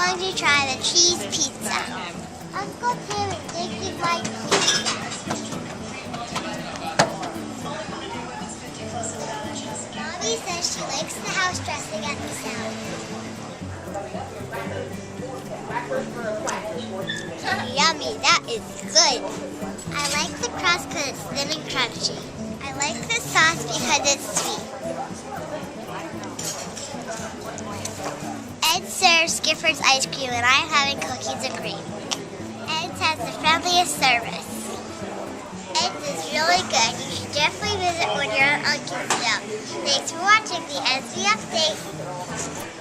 going to try the cheese pizza. Uncle Tim is making my pizza. Mommy says she likes the house dressing and the sound. Yummy, that is good. I like the crust because it's thin and crunchy. I like the sauce because it's sweet. Ed serves Gifford's ice cream and I'm having cookies and cream. Ed has the friendliest service. Ed's is really good. You should definitely visit when you're on Kingsville. Thanks for watching the Esme Update.